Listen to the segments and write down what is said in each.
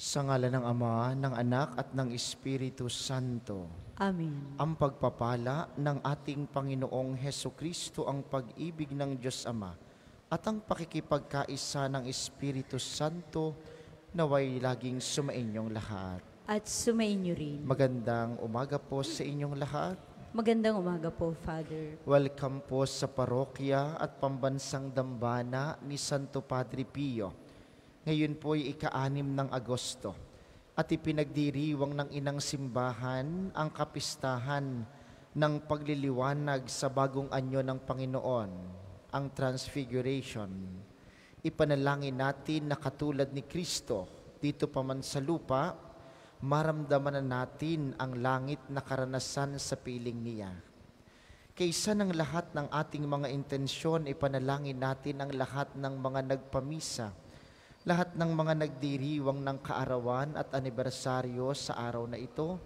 Sa ngalan ng Ama, ng Anak at ng Espiritu Santo. Amen. Ang pagpapala ng ating Panginoong Hesukristo, ang pag-ibig ng Diyos Ama, at ang pakikipagkaisa ng Espiritu Santo naway laging sumainyong lahat. At sumainyo rin. Magandang umaga po sa inyong lahat. Magandang umaga po, Father. Welcome po sa parokya at pambansang dambana ni Santo Padre Pio. Ngayon po ay ika-6 ng Agosto at ipinagdiriwang ng Inang Simbahan ang kapistahan ng pagliliwanag sa bagong anyo ng Panginoon, ang Transfiguration. Ipanalangin natin na katulad ni Kristo dito pa man sa lupa, maramdaman na natin ang langit na karanasan sa piling niya. Kaysa ng lahat ng ating mga intensyon, ipanalangin natin ang lahat ng mga nagpamisa, lahat ng mga nagdiriwang ng kaarawan at anibersaryo sa araw na ito,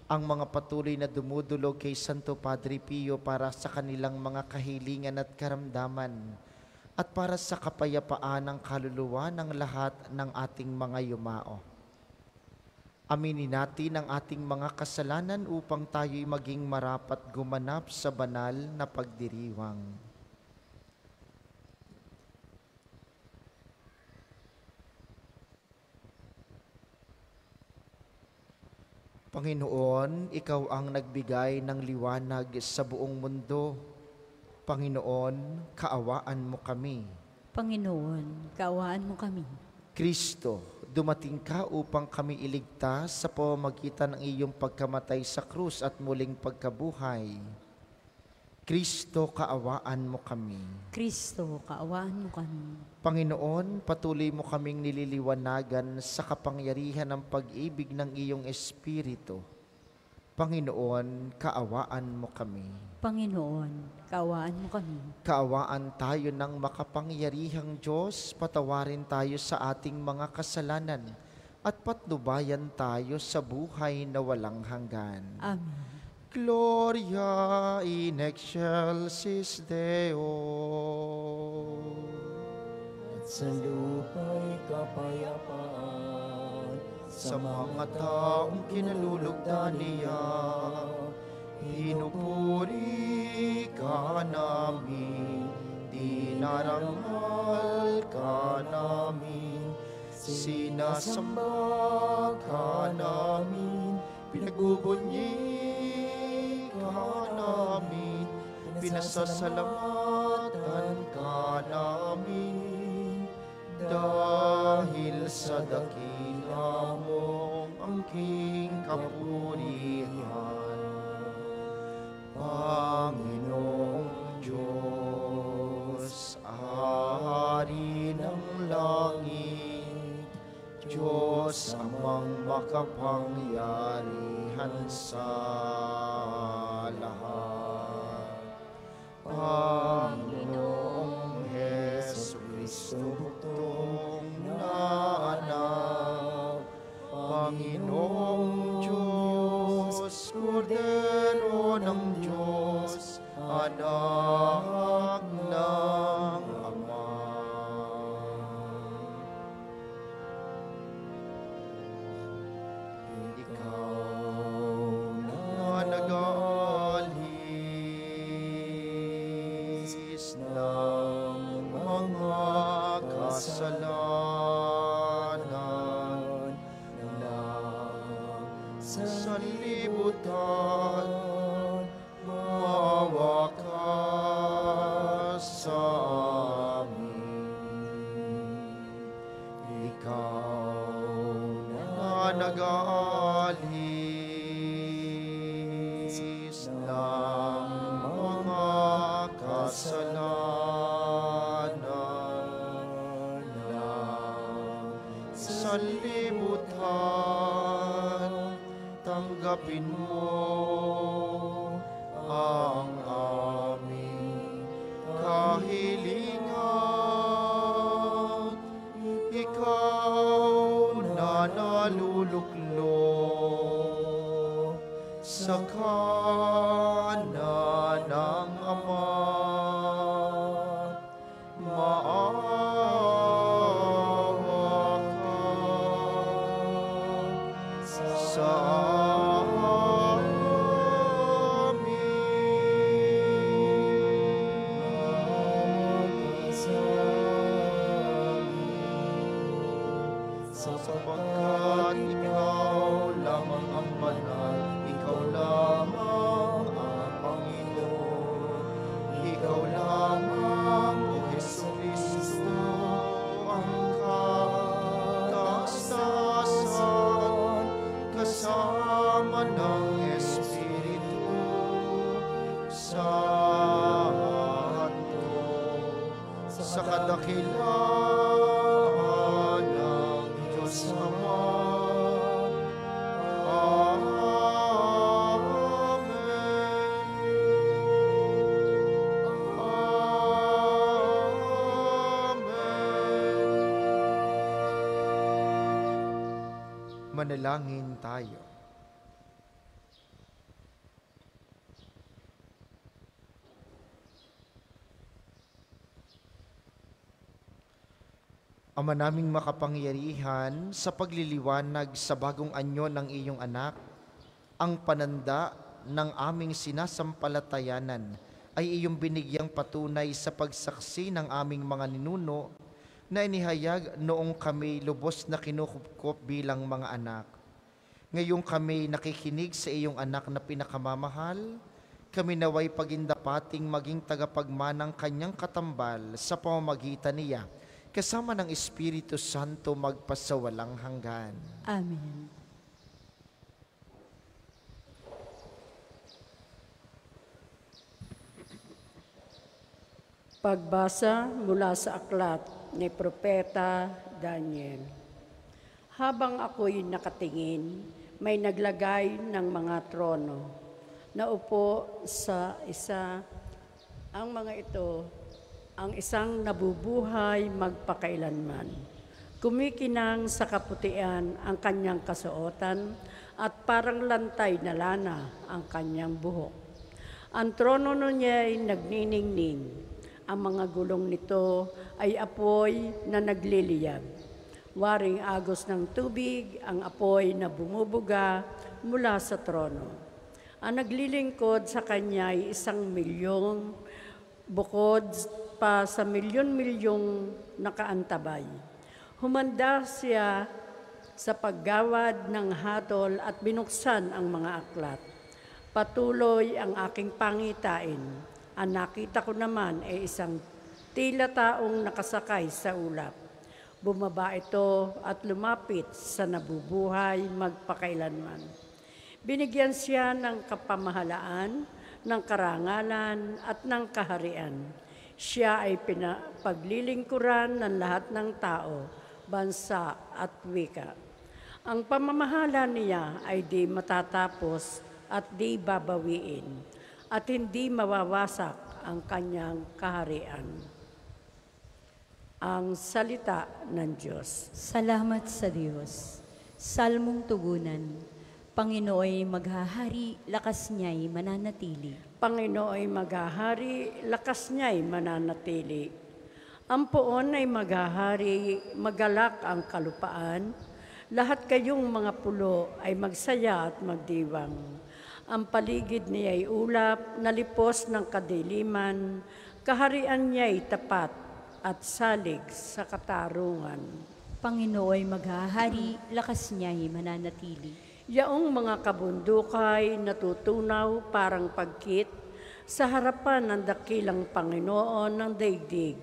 ang mga patuloy na dumudulog kay Santo Padre Pio para sa kanilang mga kahilingan at karamdaman, at para sa kapayapaan ng kaluluwa ng lahat ng ating mga yumao. Aminin natin ang ating mga kasalanan upang tayo'y maging marapat gumanap sa banal na pagdiriwang. Panginoon, Ikaw ang nagbigay ng liwanag sa buong mundo. Panginoon, kaawaan mo kami. Panginoon, kaawaan mo kami. Kristo, dumating ka upang kami iligtas sa pamamagitan ng iyong pagkamatay sa krus at muling pagkabuhay. Kristo, kaawaan mo kami. Kristo, kaawaan mo kami. Panginoon, patuloy mo kaming nililiwanagan sa kapangyarihan ng pag-ibig ng iyong Espiritu. Panginoon, kaawaan mo kami. Panginoon, kaawaan mo kami. Kaawaan tayo ng makapangyarihang Diyos, patawarin tayo sa ating mga kasalanan, at patnubayan tayo sa buhay na walang hanggan. Amen. Gloria in excelsis Deo. At sa lupa'y kapayapaan Sa mga taong kinalulugdan niya, pinupuri ka namin, dinarangal ka namin, sinasamba ka namin, pinagbubunyi ka namin, pinasasalamatan ka namin, dahil sa dakila mong angking kapurihan. Panginoong Diyos, Ari ng langit, Diyos amang makapangyarihan sa lahat. Panginoong Hesukristo, bugtong na anak, Panginoong Diyos, Kordero ng Diyos, anak ng Ama. Ikaw na nag-aalis ng mga kasalanan ng sanlibutan, maawa ka sa amin. Ikaw na nag-aalis ng mga kasalanan ng sanlibutan, tanggapin mo ang aming kahilingan. Ikaw na naluluklok sa kanan ng Ama, maawa ka sa sapagkat ikaw lamang ang banal, ikaw lamang ang Panginoon, ikaw lamang, O Jesucristo, ang kataastasan, kasama ng Espiritu Santo, sa kadakilaan ng Diyos Ama. Manalangin tayo. Ama naming makapangyarihan, sa pagliliwanag sa bagong anyo ng iyong anak, ang pananda ng aming sinasampalatayanan ay iyong binigyang patunay sa pagsaksi ng aming mga ninuno na inihayag noong kami lubos na kinukupkop bilang mga anak. Ngayong kami nakikinig sa iyong anak na pinakamamahal, kami naway pagindapating maging tagapagmanang kanyang katambal sa pamamagitan niya, kasama ng Espiritu Santo magpasawalang hanggan. Amen. Pagbasa mula sa aklat ni Propeta Daniel. Habang ako'y nakatingin, may naglagay ng mga trono. Naupo sa isa, ang mga ito, ang isang nabubuhay magpakailanman. Kumikinang sa kaputian ang kanyang kasuotan at parang lantay na lana ang kanyang buhok. Ang trono niya ay nagniningning. Ang mga gulong nito ay apoy na nagliliyab. Waring agos ng tubig ang apoy na bumubuga mula sa trono. Ang naglilingkod sa kanya ay 1,000,000 bukod pa sa milyon-milyong nakaantabay. Humanda siya sa paggawad ng hatol at binuksan ang mga aklat. Patuloy ang aking pangitain. Ang nakita ko naman ay isang tila taong nakasakay sa ulap. Bumaba ito at lumapit sa nabubuhay magpakailanman. Binigyan siya ng kapamahalaan, ng karangalan at ng kaharian. Siya ay paglilingkuran ng lahat ng tao, bansa at wika. Ang pamamahala niya ay di matatapos at di babawiin, at hindi mawawasak ang kanyang kaharian. Ang salita ng Diyos. Salamat sa Diyos. Salmong tugunan. Panginooy maghahari, lakas niya'y mananatili. Panginooy maghahari, lakas niya'y mananatili. Ang poon ay maghahari, magalak ang kalupaan. Lahat kayong mga pulo ay magsaya at magdiwang. Ang paligid niya ay ulap, nalipos ng kadiliman, kaharian niya ay tapat at salig sa katarungan. Panginooy maghahari, lakas niya'y mananatili. Yaong mga kabundukay natutunaw parang pagkit sa harapan ng dakilang Panginoon ng daigdig.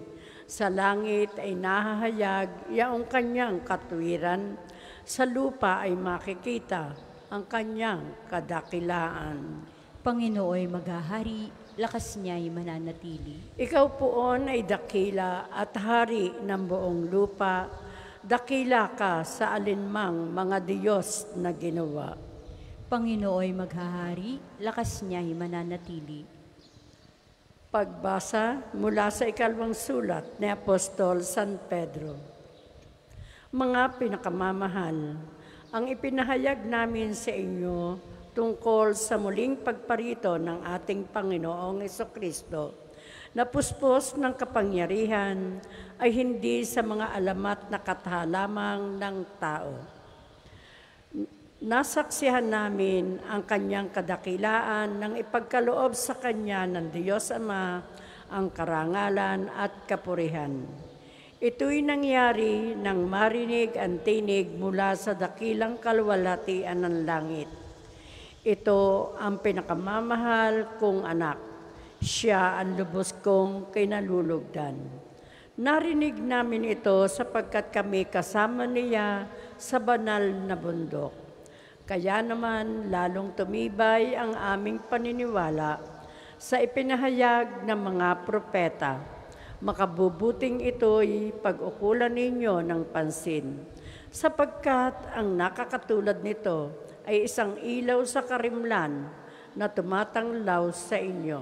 Sa langit ay nahahayag yaong kanyang katuwiran, sa lupa ay makikita ang kanyang kadakilaan. Panginooy maghahari, lakas niya'y mananatili. Ikaw poon ay dakila at hari ng buong lupa. Dakila ka sa alinmang mga Diyos na ginawa. Panginooy maghahari, lakas niya'y mananatili. Pagbasa mula sa 2 sulat ni Apostol San Pedro. Mga pinakamamahal, ang ipinahayag namin sa inyo tungkol sa muling pagparito ng ating Panginoong Jesucristo na puspos ng kapangyarihan ay hindi sa mga alamat na katha lamang ng tao. Nasaksihan namin ang kanyang kadakilaan nang ipagkaloob sa kanya ng Diyos Ama ang karangalan at kapurihan. Ito'y nangyari nang marinig ang tinig mula sa dakilang kalwalhatian ng langit. Ito ang pinakamamahal kong anak. Siya ang lubos kong kinalulugdan. Narinig namin ito sapagkat kami kasama niya sa banal na bundok. Kaya naman lalong tumibay ang aming paniniwala sa ipinahayag ng mga propeta. Makabubuting ito'y pag-ukulan ninyo ng pansin, sapagkat ang nakakatulad nito ay isang ilaw sa karimlan na tumatanglaw sa inyo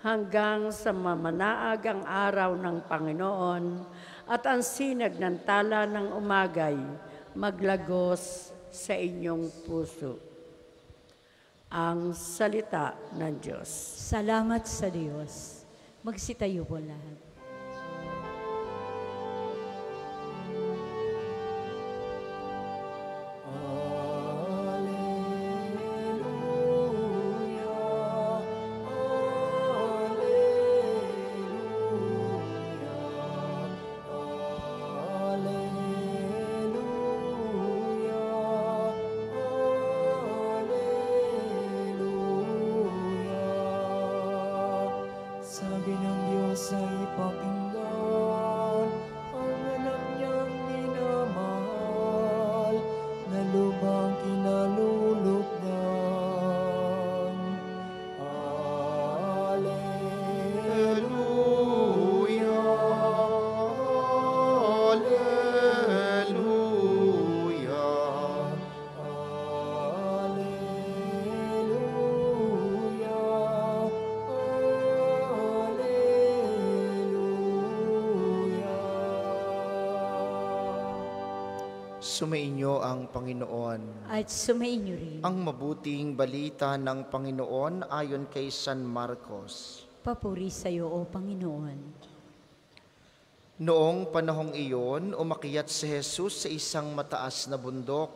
hanggang sa mamanaag ang araw ng Panginoon at ang sinag ng tala ng umagay maglagos sa inyong puso. Ang salita ng Diyos. Salamat sa Diyos. Magsitayo po lahat. Sabi ng Diyos ay pakinggan ang anak niyang minamahal na lubhang kinalulugdan. Alleluia, Alleluia. Sumainyo ang Panginoon. At sumainyo rin. Ang mabuting balita ng Panginoon ayon kay San Marcos. Papuri sa iyo, O Panginoon. Noong panahong iyon, umakyat si Jesus sa isang mataas na bundok.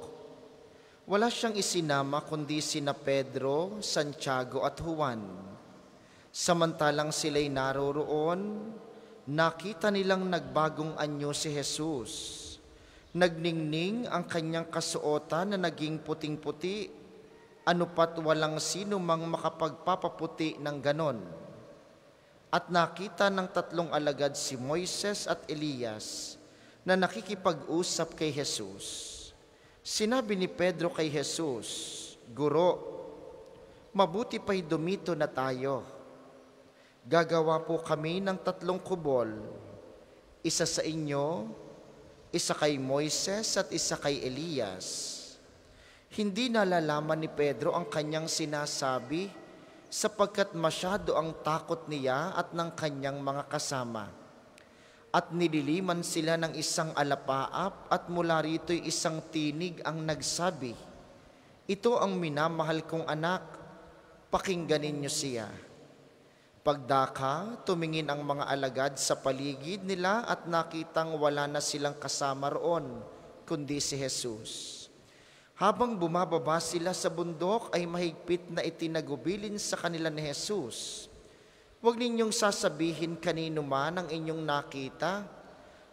Wala siyang isinama kundi sina Pedro, Santiago at Juan. Samantalang sila'y naroroon, nakita nilang nagbagong anyo si Jesus. Nagningning ang kanyang kasuotan na naging puting-puti, ano pat walang sino mang makapagpapaputi ng ganon. At nakita ng tatlong alagad si Moises at Elias na nakikipag-usap kay Jesus. Sinabi ni Pedro kay Jesus, "Guro, mabuti pa'y dumito na tayo. Gagawa po kami ng 3 kubol, isa sa inyo, isa kay Moises at isa kay Elias." Hindi nalalaman ni Pedro ang kanyang sinasabi sapagkat masyado ang takot niya at ng kanyang mga kasama. At nililiman sila ng isang alapaap at mula rito'y isang tinig ang nagsabi, "Ito ang minamahal kong anak, pakingganin niyo siya." Pagdaka, tumingin ang mga alagad sa paligid nila at nakitang wala na silang kasama roon, kundi si Jesus. Habang bumababa sila sa bundok ay mahigpit na itinagubilin sa kanila ni Jesus, "Huwag ninyong sasabihin kanino man ang inyong nakita,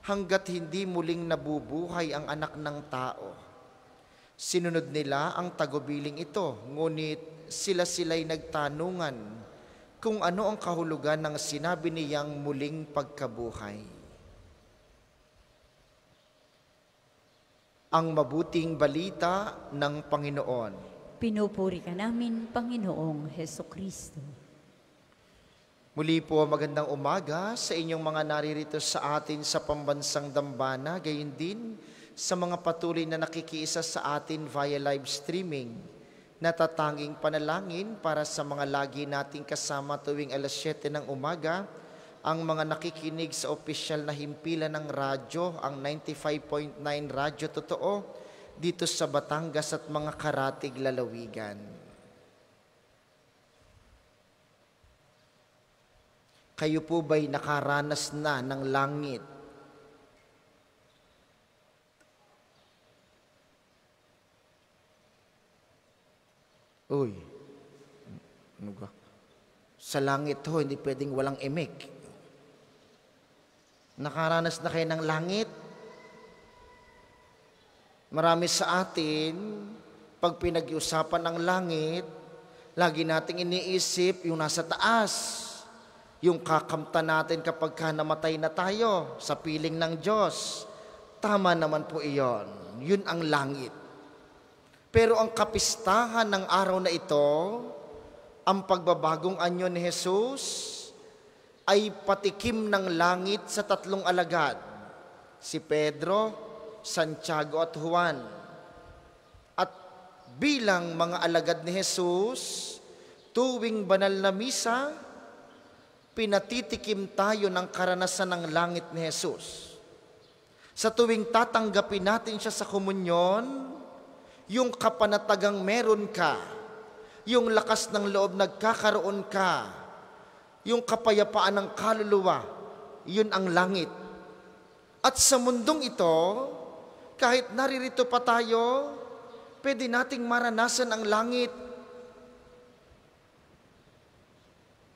hanggat hindi muling nabubuhay ang anak ng tao." Sinunod nila ang tagubiling ito, ngunit sila'y nagtanungan kung ano ang kahulugan ng sinabi niyang muling pagkabuhay. Ang mabuting balita ng Panginoon. Pinupuri ka namin, Panginoong Hesukristo. Muli po magandang umaga sa inyong mga naririto sa atin sa pambansang dambana, gayon din sa mga patuloy na nakikiisa sa atin via live streaming. Natatanging panalangin para sa mga lagi nating kasama tuwing alas 7 ng umaga, ang mga nakikinig sa opisyal na himpilan ng radyo, ang 95.9 Radyo Totoo, dito sa Batangas at mga karatig lalawigan. Kayo po ba'y nakaranas na ng langit? Uy, ano ka? Sa langit ho, hindi pwedeng walang imik. Nakaranas na kayo ng langit? Marami sa atin, pag pinag-iusapan ng langit, lagi nating iniisip yung nasa taas. Yung kakamta natin kapag namatay na tayo sa piling ng Diyos. Tama naman po iyon. Yun ang langit. Pero ang kapistahan ng araw na ito, ang pagbabagong anyo ni Jesus, ay patikim ng langit sa tatlong alagad. Si Pedro, Santiago at Juan. At bilang mga alagad ni Jesus, tuwing banal na misa, pinatitikim tayo ng karanasan ng langit ni Jesus. Sa tuwing tatanggapin natin siya sa komunyon, yung kapanatagang meron ka, yung lakas ng loob nagkakaroon ka, yung kapayapaan ng kaluluwa, yun ang langit. At sa mundong ito, kahit naririto pa tayo, pwede nating maranasan ang langit.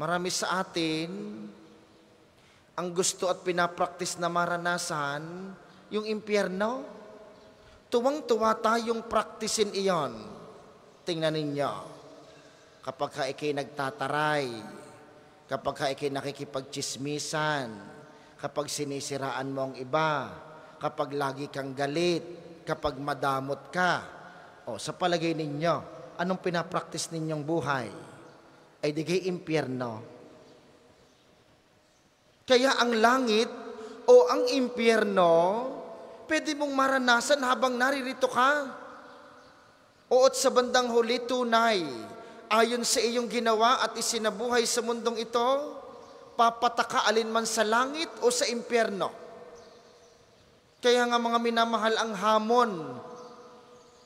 Marami sa atin, ang gusto at pinapraktis na maranasan, yung impyerno. Tuwang-tuwa tayong praktisin iyon. Tingnan ninyo, kapag ka ikay nagtataray, kapag ka ikay nakikipagchismisan, kapag sinisiraan mo ang iba, kapag lagi kang galit, kapag madamot ka, sa palagay ninyo, anong pinapraktis ninyong buhay? Ay digay impyerno. Kaya ang langit o ang impyerno, pwede mong maranasan habang naririto ka. O at sa bandang huli, tunay, ayon sa iyong ginawa at isinabuhay sa mundong ito, papataka alinman sa langit o sa impyerno. Kaya nga mga minamahal, ang hamon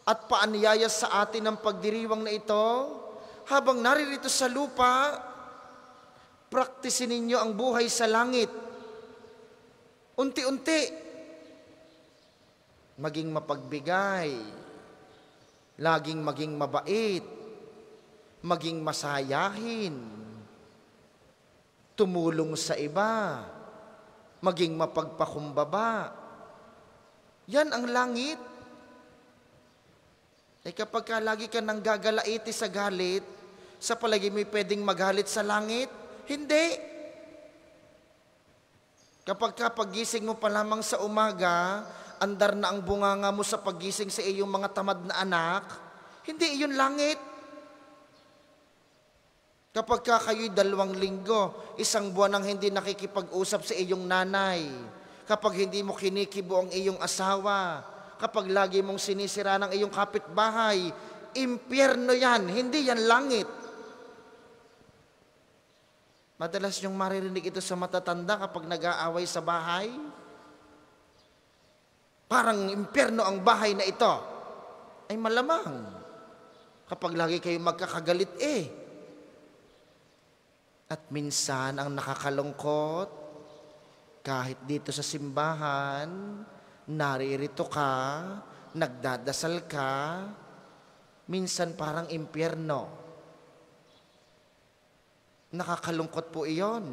at paanyaya sa atin ng pagdiriwang na ito, habang naririto sa lupa, praktisin ninyo ang buhay sa langit. Unti-unti, maging mapagbigay, laging maging mabait, maging masayahin, tumulong sa iba, maging mapagpakumbaba. Yan ang langit. Kapag lagi ka nang gagalaiti sa galit, sa palagi mo pwedeng magalit sa langit? Hindi. Kapag pagising mo pa lamang sa umaga, andar na ang bunganga mo sa paggising sa iyong mga tamad na anak, hindi iyon langit. Kapag kayo'y 2 linggo, 1 buwan nang hindi nakikipag-usap sa iyong nanay, kapag hindi mo kinikibo ang iyong asawa, kapag lagi mong sinisira ng iyong kapitbahay, impyerno yan, hindi yan langit. Madalas niyong maririnig ito sa matatanda kapag nag-aaway sa bahay. Parang impyerno ang bahay na ito. Ay malamang, kapag lagi kayo magkakagalit At minsan ang nakakalungkot, kahit dito sa simbahan, naririto ka, nagdadasal ka, minsan parang impyerno. Nakakalungkot po iyon.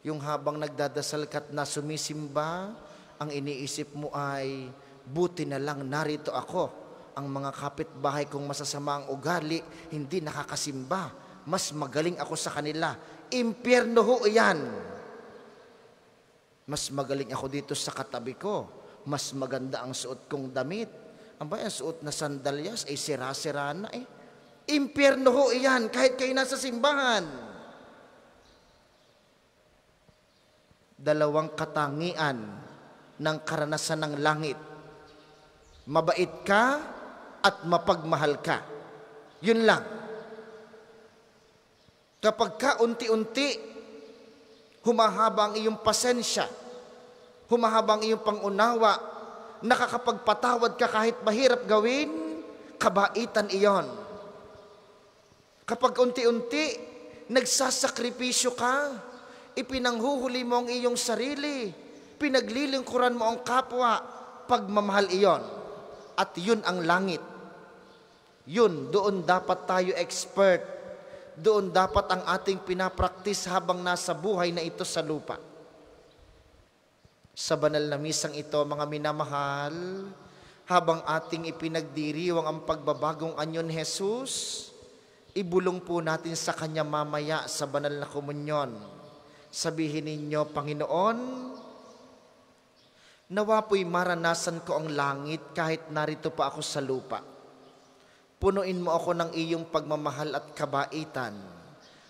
Yung habang nagdadasal ka at na sumisimba, ang iniisip mo ay, buti na lang narito ako. Ang mga kapitbahay kong masasama ang ugali, hindi nakakasimba. Mas magaling ako sa kanila. Impyerno ho iyan. Mas magaling ako dito sa katabi ko. Mas maganda ang suot kong damit. Ang suot na sandalyas ay sira-sira na Impyerno ho iyan, kahit kayo nasa simbahan. 2 katangian ng karanasan ng langit. Mabait ka at mapagmahal ka. Yun lang. Kapag ka unti-unti, humahaba ang iyong pasensya, humahaba ang iyong pangunawa, nakakapagpatawad ka kahit mahirap gawin, kabaitan iyon. Kapag unti-unti, nagsasakripisyo ka, ipinanghuhuli mo ang iyong sarili, pinaglilingkuran mo ang kapwa, pagmamahal iyon. At yun ang langit. Doon dapat tayo expert. Doon dapat ang ating pinapraktis habang nasa buhay na ito sa lupa. Sa banal na misang ito, mga minamahal, habang ating ipinagdiriwang ang pagbabagong anyo ni Jesus, ibulong po natin sa Kanya mamaya sa banal na komunyon. Sabihin ninyo, Panginoon, nawa po'y maranasan ko ang langit kahit narito pa ako sa lupa. Punuin mo ako ng iyong pagmamahal at kabaitan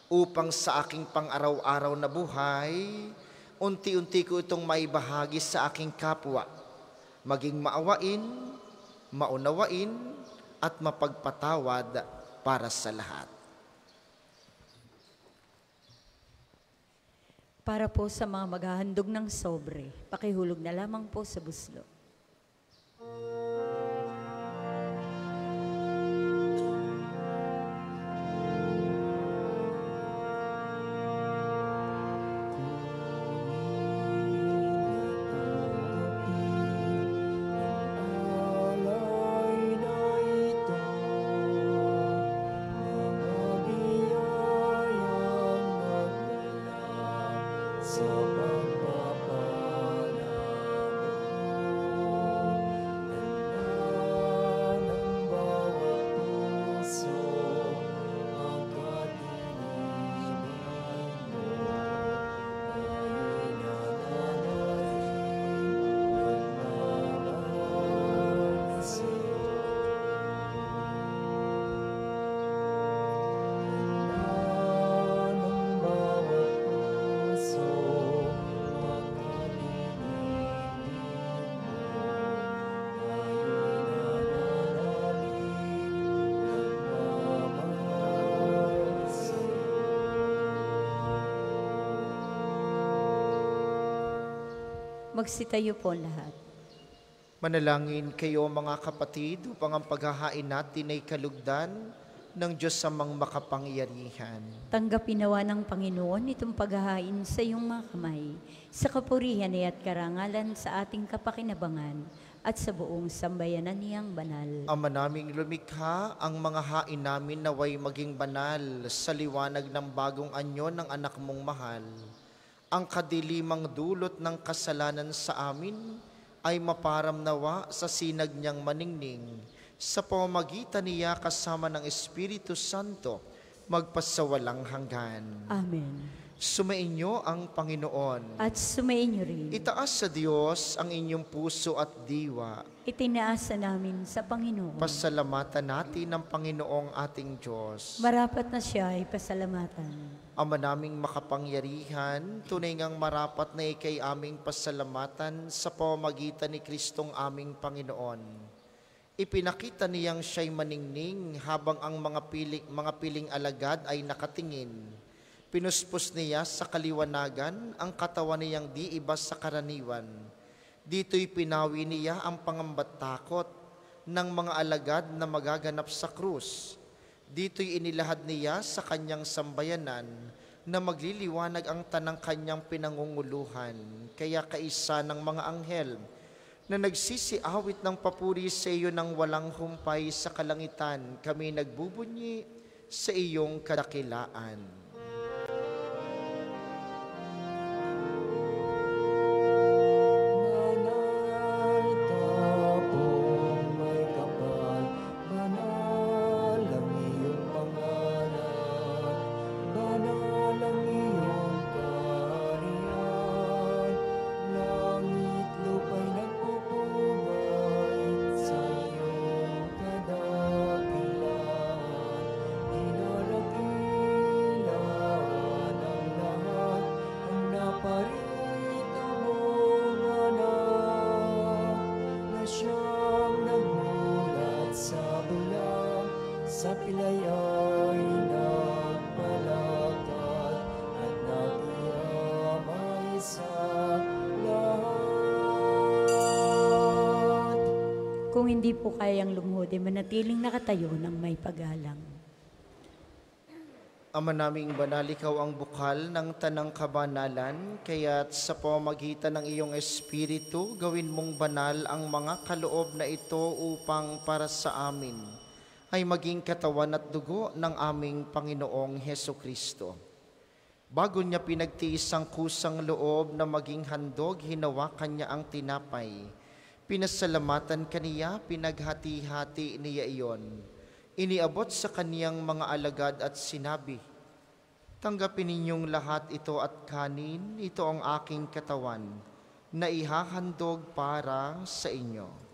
upang sa aking pang-araw-araw na buhay, unti-unti ko itong maibahagi sa aking kapwa, maging maawain, maunawain, at mapagpatawad para sa lahat. Para po sa mga maghahandog ng sobre, pakihulog na lamang po sa buslo. Alay na ito, mga biyayang nagmula sa pagpapala Magsitayo po lahat. Manalangin kayo mga kapatid upang ang paghahain natin ay kalugdan ng Diyos amang makapangyarihan. Tanggapin nawa ng Panginoon itong paghahain sa iyong mga kamay, sa kapurihan at karangalan sa ating kapakinabangan at sa buong sambayanan niyang banal. Ama naming lumikha, ang mga hain namin naway maging banal sa liwanag ng bagong anyo ng anak mong mahal. Ang kadilimang dulot ng kasalanan sa amin ay maparam nawa sa sinag niyang maningning. Sa pamamagitan niya kasama ng Espiritu Santo, magpasawalang hanggan. Amen. Sumainyo ang Panginoon. At sumainyo rin. Itaas sa Diyos ang inyong puso at diwa. Itinaasa namin sa Panginoon. Pasalamatan natin ang Panginoong ating Diyos. Marapat na siya ay pasalamatan. Ama naming makapangyarihan, tunay ngang marapat na ikay aming pasalamatan sa pamamagitan ni Kristong aming Panginoon. Ipinakita niyang siya'y maningning habang ang mga piling alagad ay nakatingin. Pinuspos niya sa kaliwanagan ang katawan niyang di iba sa karaniwan. Dito'y pinawi niya ang pangamba't takot ng mga alagad na magaganap sa krus. Dito'y inilahad niya sa kanyang sambayanan na magliliwanag ang tanang kanyang pinangunguluhan. Kaya kaisa ng mga anghel na nagsisiawit ng papuri sa iyo ng walang humpay sa kalangitan, kami nagbubunyi sa iyong kadakilaan. Sa pilay ay nagpalakad at nakiramay sa lahat. Kung hindi po kayang lumuhod, manatiling nakatayo ng may paggalang. Ama naming banal, ikaw ang bukal ng tanang kabanalan, kaya't sa pamamagitan ng iyong Espiritu, gawin mong banal ang mga kaloob na ito upang para sa amin ay maging katawan at dugo ng aming Panginoong Heso Kristo. Bago niya pinagtiis ang kusang loob na maging handog, hinawakan niya ang tinapay. Pinasalamatan kaniya, pinaghati-hati niya iyon. Iniabot sa kaniyang mga alagad at sinabi, "Tanggapin ninyong lahat ito at kanin, ito ang aking katawan, na ihahandog para sa inyo."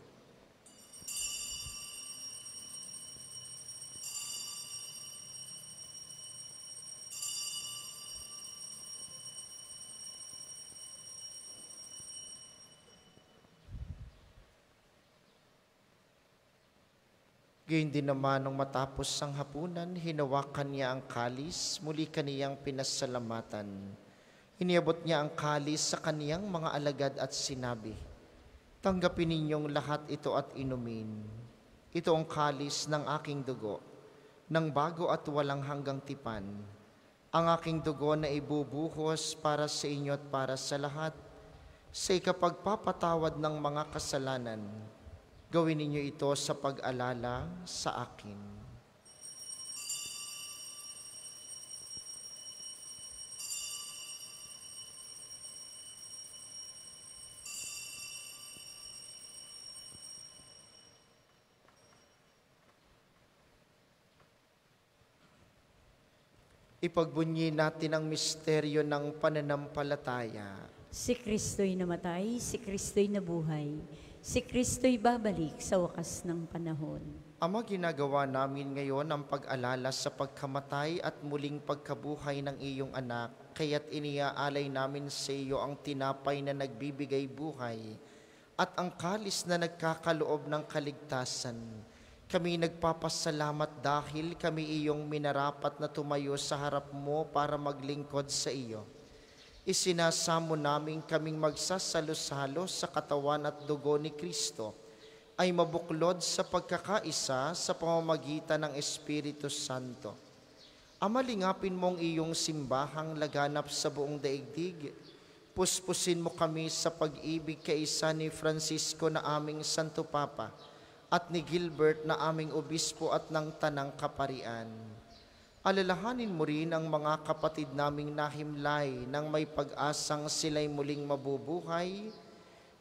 Gayun din naman nung matapos ang hapunan, hinawakan niya ang kalis, muli kaniyang pinasalamatan. Iniabot niya ang kalis sa kaniyang mga alagad at sinabi, "Tanggapin ninyong lahat ito at inumin. Ito ang kalis ng aking dugo, ng bago at walang hanggang tipan. Ang aking dugo na ibubuhos para sa inyo at para sa lahat, sa ikapagpapatawad ng mga kasalanan. Gawin ninyo ito sa pag-alala sa akin." Ipagbunyi natin ang misteryo ng pananampalataya. Si Kristo'y namatay, si Kristo'y nabuhay, si Kristo'y babalik sa wakas ng panahon. Ama, ginagawa namin ngayon ang pag-alala sa pagkamatay at muling pagkabuhay ng iyong anak, kaya't iniaalay namin sa iyo ang tinapay na nagbibigay buhay at ang kalis na nagkakaloob ng kaligtasan. Kami nagpapasalamat dahil kami iyong minarapat na tumayo sa harap mo para maglingkod sa iyo. Isinasamo namin kaming magsasalo-salo sa katawan at dugo ni Kristo ay mabuklod sa pagkakaisa sa pamamagitan ng Espiritu Santo. Ama, lingapin mong iyong simbahang laganap sa buong daigdig. Puspusin mo kami sa pag-ibig kaisa ni Francisco na aming Santo Papa at ni Gilbert na aming obispo at ng Tanang Kaparian. Alalahanin mo rin ang mga kapatid naming nahimlay nang may pag-asang sila'y muling mabubuhay,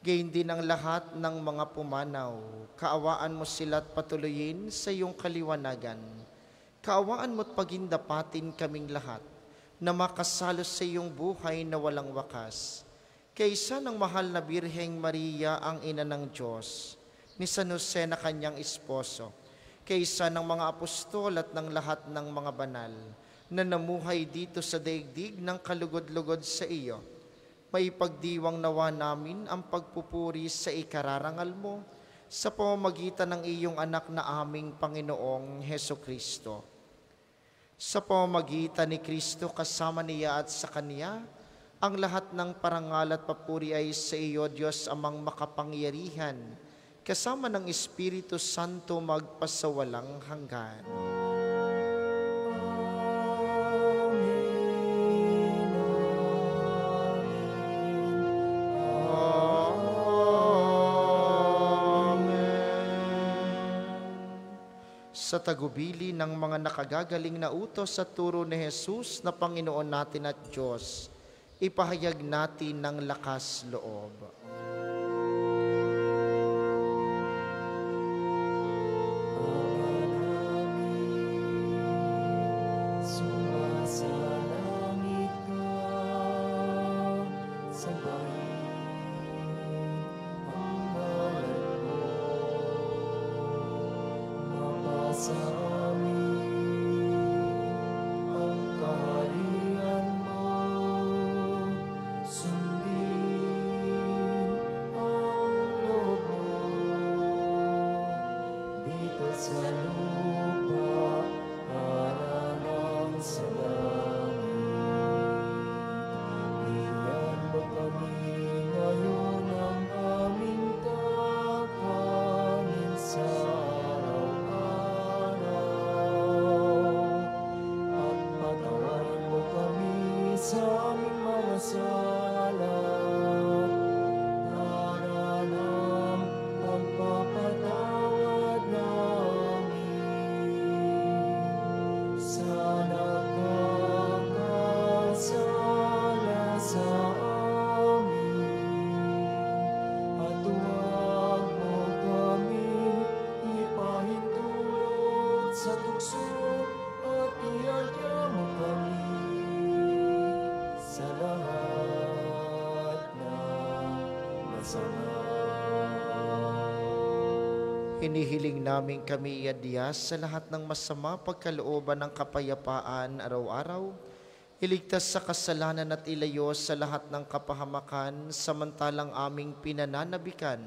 gayon din ang lahat ng mga pumanaw. Kaawaan mo sila't patuloyin sa iyong kaliwanagan. Kaawaan mo't pagindapatin kaming lahat na makasalo sa iyong buhay na walang wakas. Kaysa ng mahal na Birheng Maria, ang ina ng Diyos, ni San Jose na kanyang esposo, kaysa ng mga apostol at ng lahat ng mga banal na namuhay dito sa daigdig ng kalugod-lugod sa iyo, maipagdiwang nawa namin ang pagpupuri sa ikararangal mo sa pamamagitan ng iyong anak na aming Panginoong Heso Kristo. Sa pamamagitan ni Kristo kasama niya at sa Kanya, ang lahat ng parangal at papuri ay sa iyo, Diyos amang makapangyarihan, kasama ng Espiritu Santo magpasawalang hanggan. Sa tagubili ng mga nakagagaling na utos sa turo ni Jesus na Panginoon natin at Diyos, ipahayag natin ng lakas loob. Sumasalangit ka, sambahin ang ngalan mo. Mapasa amin ang kaharian mo. Sundin sa tukso at iyaya mo kami sa lahat ng masama. Hinihiling namin kami iadya sa lahat ng masama pagkalooban ng kapayapaan araw-araw, iligtas sa kasalanan at ilayo sa lahat ng kapahamakan, samantalang aming pinananabikan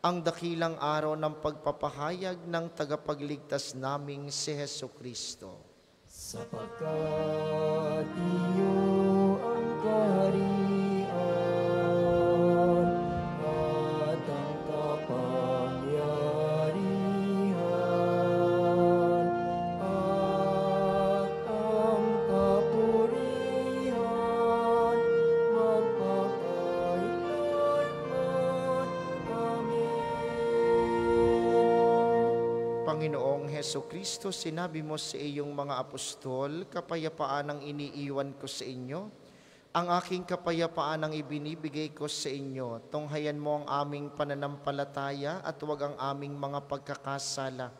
ang dakilang araw ng pagpapahayag ng tagapagligtas naming si Hesukristo. Sapagkat iyo ang kaharian at ang kapangyarihan at ang kapurihan magpakailanman. Amen. Panginoong Hesukristo, sinabi mo sa iyong mga apostol, kapayapaan ang iniiwan ko sa inyo, ang aking kapayapaan ang ibinibigay ko sa inyo. Tunghayan mo ang aming pananampalataya at huwag ang aming mga pagkakasala.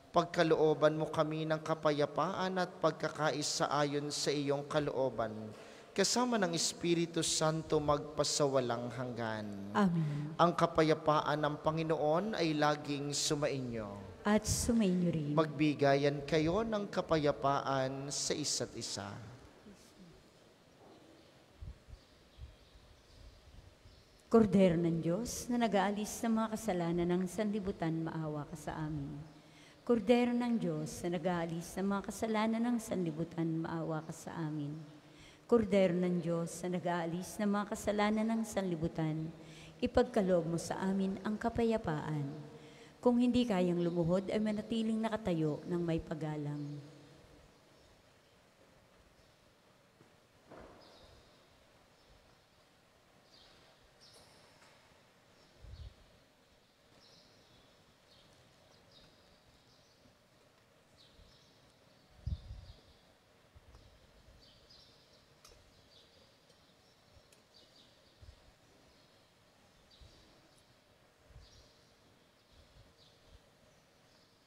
Pagkalooban mo kami ng kapayapaan at pagkakaisa ayon sa iyong kalooban, kasama ng Espiritu Santo magpasawalang hanggan. Amen. Ang kapayapaan ng Panginoon ay laging sumainyo. At sumainyo rin. Magbigayan kayo ng kapayapaan sa isa't isa. Kordero ng Diyos na nag-aalis sa mga kasalanan ng sanlibutan, maawa ka sa amin. Kordero ng Diyos na nag-aalis sa mga kasalanan ng sanlibutan, maawa ka sa amin. Kordero ng Diyos na nag-aalis ng mga kasalanan ng sanlibutan, ipagkaloob mo sa amin ang kapayapaan. Kung hindi kayang lumuhod, ay manatiling nakatayo ng may paggalang.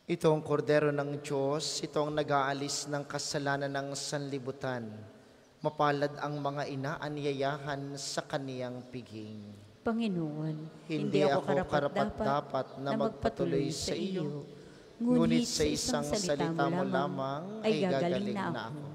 Ito ang kordero ng Diyos, ito ang nag-aalis ng kasalanan ng sanlibutan. Mapalad ang mga inaanyayahan sa kaniyang piging. Panginoon, Hindi ako karapat-dapat na magpatuloy sa iyo, ngunit sa isang salita mo lamang ay gagaling na ako.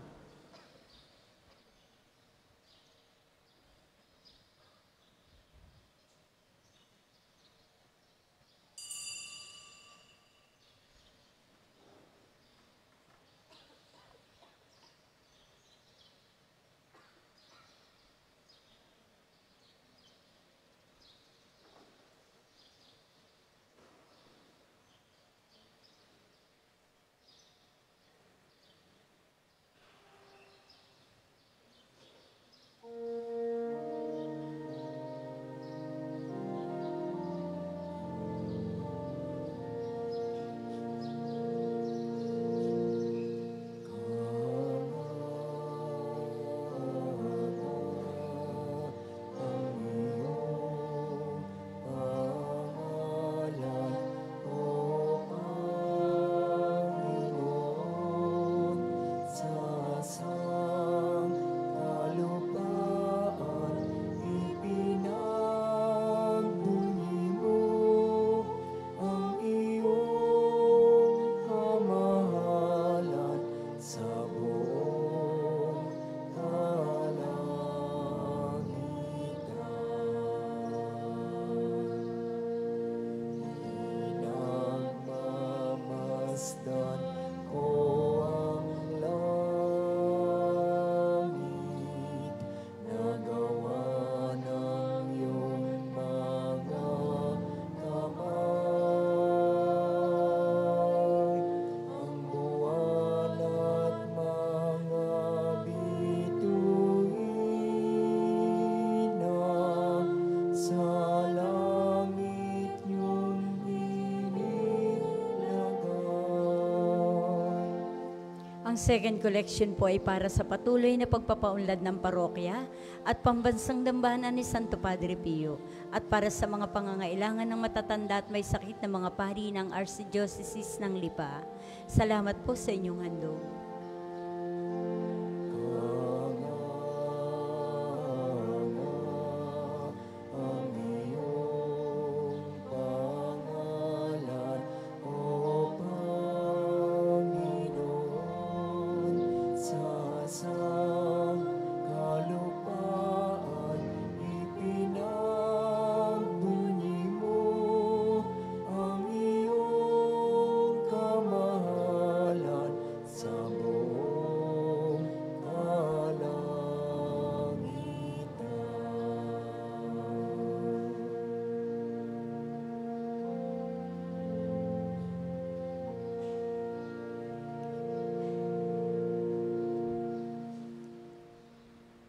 Ang second collection po ay para sa patuloy na pagpapaunlad ng parokya at pambansang dambana ni Santo Padre Pio at para sa mga pangangailangan ng matatanda at may sakit na mga pari ng Archdiocese ng Lipa. Salamat po sa inyong handog.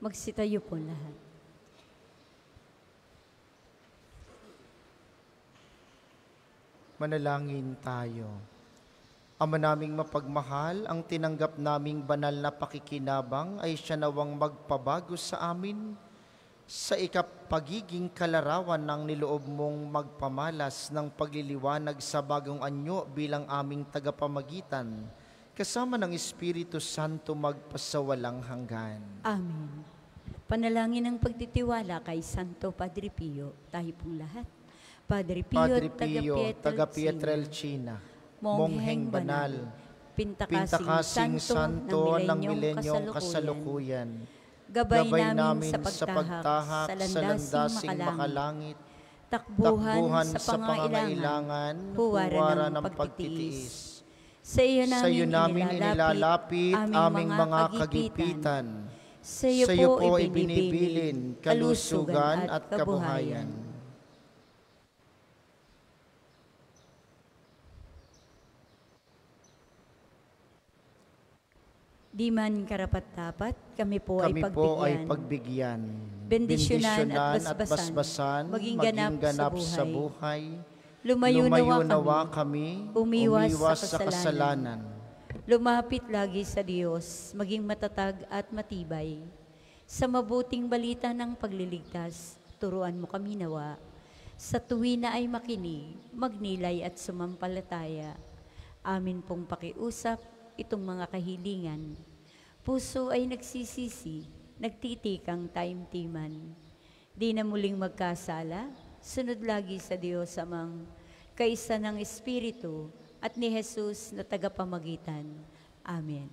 Magsitayo po lahat. Manalangin tayo. Ama naming mapagmahal, ang tinanggap naming banal na pakikinabang ay siya nawang magpabago sa amin sa ikapagiging kalarawan ng niloob mong magpamalas ng pagliliwanag sa bagong anyo bilang aming tagapamagitan, kasama ng Espiritu Santo magpasawalang hanggan. Amen. Panalangin ng pagtitiwala kay Santo Padre Pio, tayo pong lahat. Padre Pio, taga Pietrelcina, Mongheng Banal, Pintakasing Santo ng milenyong kasalukuyan, gabay namin sa pagtahak sa landasing makalangit, takbuhan sa pangailangan, huwara ng pagtitiis. Sa iyo namin inilalapit aming mga kagipitan. Sa iyo po ibinibilin kalusugan at kabuhayan. Di man karapat-dapat, kami po ay pagbigyan. Bendisyonan at basbasan, maging ganap sa buhay. Lumayo nawa kami, umiwas sa kasalanan. Lumapit lagi sa Diyos, maging matatag at matibay. Sa mabuting balita ng pagliligtas, turuan mo kami nawa. Sa tuwi na ay makinig, magnilay at sumampalataya. Amin pong pakiusap itong mga kahilingan. Puso ay nagsisisi, nagtitikang taimtiman. Di na muling magkasala, sunod lagi sa Diyos amang kaisa ng Espiritu, at ni Jesus na tagapamagitan. Amen.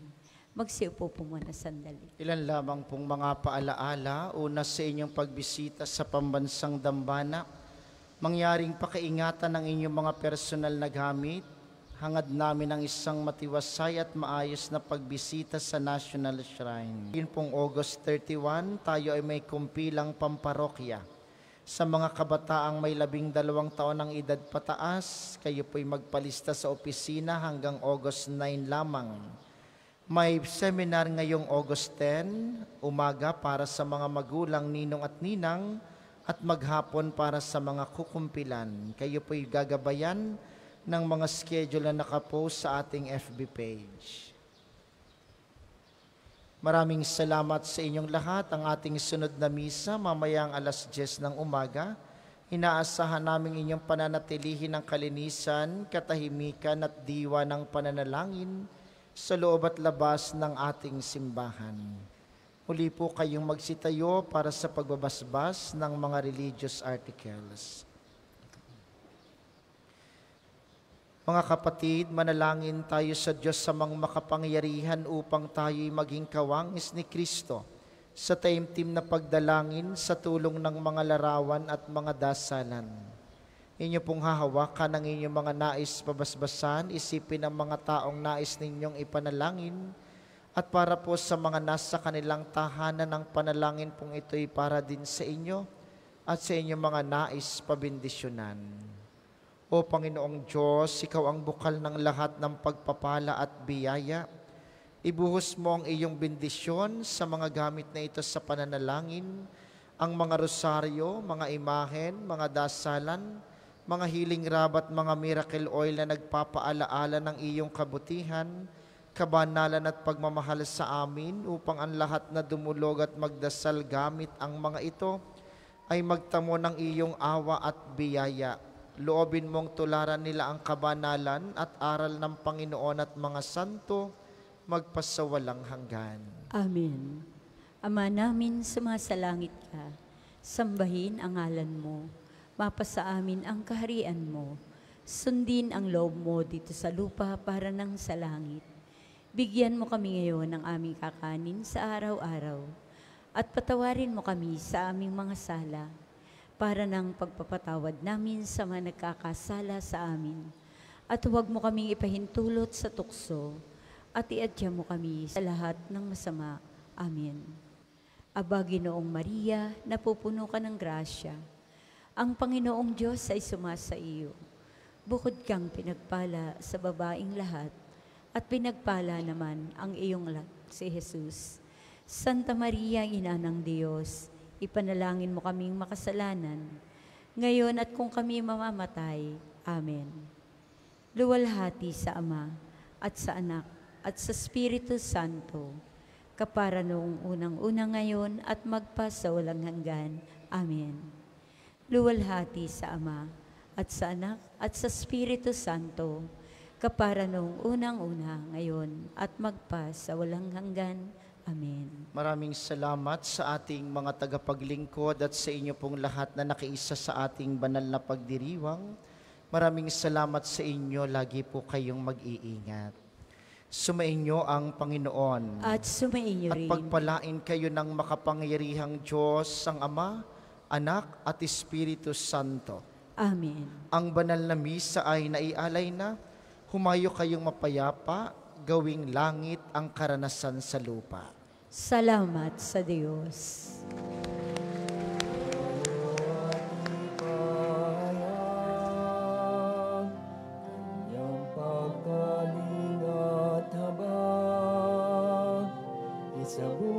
Magsiupo po muna sandali. Ilan lamang pong mga paalaala, una sa inyong pagbisita sa pambansang dambana, mangyaring pakaingatan ng inyong mga personal na gamit, hangad namin ang isang matiwasay at maayos na pagbisita sa National Shrine. Yun pong August 31, tayo ay may kumpilang pamparokya. Sa mga kabataang may 12 taon ng edad pataas, kayo po'y magpalista sa opisina hanggang August 9 lamang. May seminar ngayong August 10, umaga para sa mga magulang, ninong at ninang, at maghapon para sa mga kukumpilan. Kayo po'y gagabayan ng mga schedule na nakapost sa ating FB page. Maraming salamat sa inyong lahat. Ang ating sunod na misa, mamayang alas 10 ng umaga, inaasahan namin inyong pananatilihin ng kalinisan, katahimikan at diwa ng pananalangin sa loob at labas ng ating simbahan. Muli po kayong magsitayo para sa pagbabasbas ng mga religious articles. Mga kapatid, manalangin tayo sa Diyos sa mga makapangyarihan upang tayo'y maging kawangis ni Kristo sa taimtim na pagdalangin sa tulong ng mga larawan at mga dasalan. Inyo pong hahawakan ang inyong mga nais pabasbasan, isipin ang mga taong nais ninyong ipanalangin, at para po sa mga nasa kanilang tahanan ng panalangin pong ito'y para din sa inyo at sa inyong mga nais pabindisyonan. O Panginoong Diyos, Ikaw ang bukal ng lahat ng pagpapala at biyaya. Ibuhos mo ang iyong bendisyon sa mga gamit na ito sa pananalangin, ang mga rosaryo, mga imahen, mga dasalan, mga healing rub at mga miracle oil na nagpapaalaala ng iyong kabutihan kabanalan at pagmamahal sa amin upang ang lahat na dumulog at magdasal gamit ang mga ito ay magtamo ng iyong awa at biyaya. Loobin mong tularan nila ang kabanalan at aral ng Panginoon at mga santo magpasawalang hanggan. Amen. Ama namin sumasalangit ka, sambahin ang ngalan mo, mapasa amin ang kaharian mo, sundin ang loob mo dito sa lupa para nang sa langit. Bigyan mo kami ngayon ng aming kakanin sa araw-araw at patawarin mo kami sa aming mga sala para ng pagpapatawad namin sa mga nagkakasala sa amin. At huwag mo kaming ipahintulot sa tukso at iadya mo kami sa lahat ng masama. Amen. Aba, Ginoong Maria, napupuno ka ng grasya. Ang Panginoong Diyos ay sumasa iyo. Bukod kang pinagpala sa babaing lahat, at pinagpala naman ang iyong si Jesus. Santa Maria, Ina ng Diyos, ipanalangin mo kaming makasalanan, ngayon at kung kami mamamatay. Amen. Luwalhati sa Ama, at sa Anak, at sa Espiritu Santo, kapara noong unang-una ngayon, at magpa sa walang hanggan. Amen. Luwalhati sa Ama, at sa Anak, at sa Espiritu Santo, kapara noong unang-una ngayon, at magpa sa walang hanggan. Amen. Maraming salamat sa ating mga tagapaglingkod at sa inyo pong lahat na nakiisa sa ating banal na pagdiriwang. Maraming salamat sa inyo, lagi po kayong mag-iingat. Sumainyo ang Panginoon. At sumainyo At rin. pagpalain kayo ng makapangyarihang Diyos, ang Ama, Anak at Espiritu Santo. Amen. Ang banal na misa ay naialay na. Humayo kayong mapayapa, gawing langit ang karanasan sa lupa. Salamat sa Diyos. Kanyang pagkalingat habang isabuhay